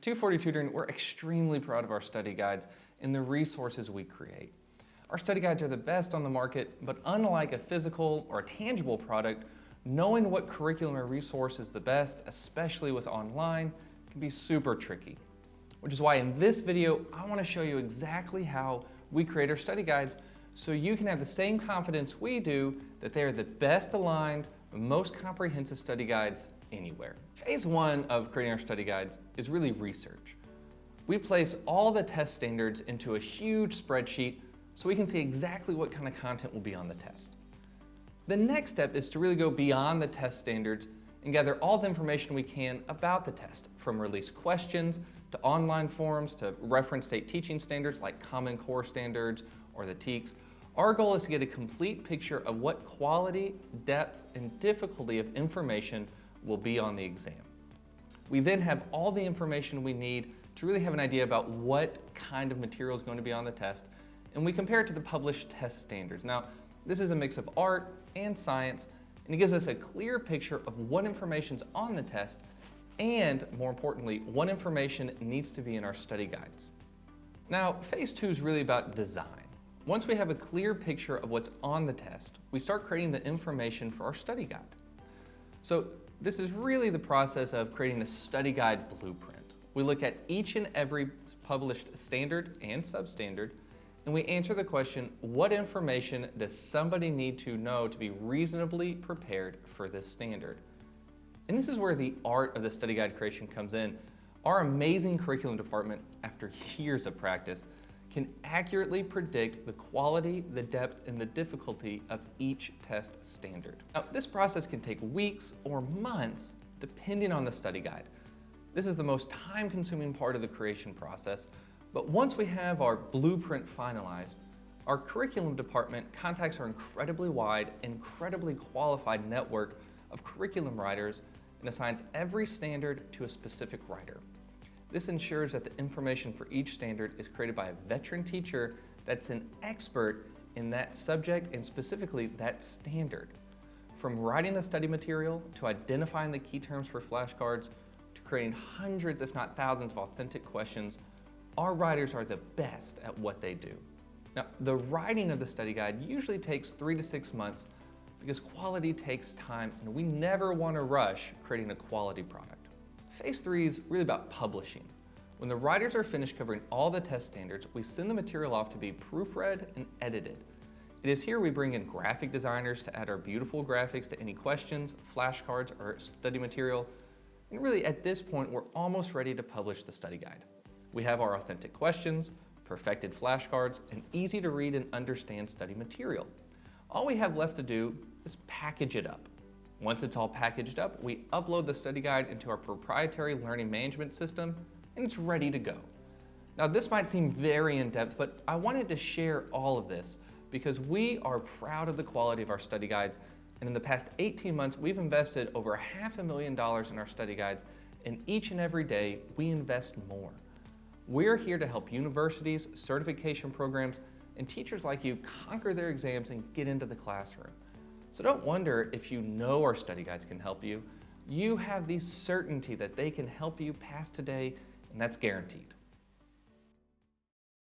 240 Tutoring, we're extremely proud of our study guides and the resources we create. Our study guides are the best on the market, but unlike a physical or a tangible product, knowing what curriculum or resource is the best, especially with online, can be super tricky. Which is why in this video, I want to show you exactly how we create our study guides so you can have the same confidence we do that they are the best aligned, most comprehensive study guides anywhere. Phase one of creating our study guides is really research. We place all the test standards into a huge spreadsheet so we can see exactly what kind of content will be on the test. The next step is to really go beyond the test standards and gather all the information we can about the test, from release questions to online forums to reference state teaching standards like Common Core standards or the TEKS. Our goal is to get a complete picture of what quality, depth, and difficulty of information will be on the exam. We then have all the information we need to really have an idea about what kind of material is going to be on the test, and we compare it to the published test standards. Now, this is a mix of art and science, and it gives us a clear picture of what information's on the test, and more importantly, what information needs to be in our study guides. Now, phase two is really about design. Once we have a clear picture of what's on the test, we start creating the information for our study guide. So this is really the process of creating a study guide blueprint. We look at each and every published standard and substandard, and we answer the question, what information does somebody need to know to be reasonably prepared for this standard? And this is where the art of the study guide creation comes in. Our amazing curriculum department, after years of practice, can accurately predict the quality, the depth, and the difficulty of each test standard. Now, this process can take weeks or months, depending on the study guide. This is the most time-consuming part of the creation process, but once we have our blueprint finalized, our curriculum department contacts our incredibly wide, incredibly qualified network of curriculum writers and assigns every standard to a specific writer. This ensures that the information for each standard is created by a veteran teacher that's an expert in that subject and specifically that standard. From writing the study material to identifying the key terms for flashcards to creating hundreds if not thousands of authentic questions, our writers are the best at what they do. Now, the writing of the study guide usually takes 3 to 6 months because quality takes time and we never want to rush creating a quality product. Phase three is really about publishing. When the writers are finished covering all the test standards, we send the material off to be proofread and edited. It is here we bring in graphic designers to add our beautiful graphics to any questions, flashcards, or study material. And really at this point, we're almost ready to publish the study guide. We have our authentic questions, perfected flashcards, and easy to read and understand study material. All we have left to do is package it up. Once it's all packaged up, we upload the study guide into our proprietary learning management system, and it's ready to go. Now, this might seem very in-depth, but I wanted to share all of this because we are proud of the quality of our study guides, and in the past 18 months, we've invested over $500,000 in our study guides, and each and every day, we invest more. We're here to help universities, certification programs, and teachers like you conquer their exams and get into the classroom. So don't wonder if you know our study guides can help you. You have the certainty that they can help you pass today, and that's guaranteed.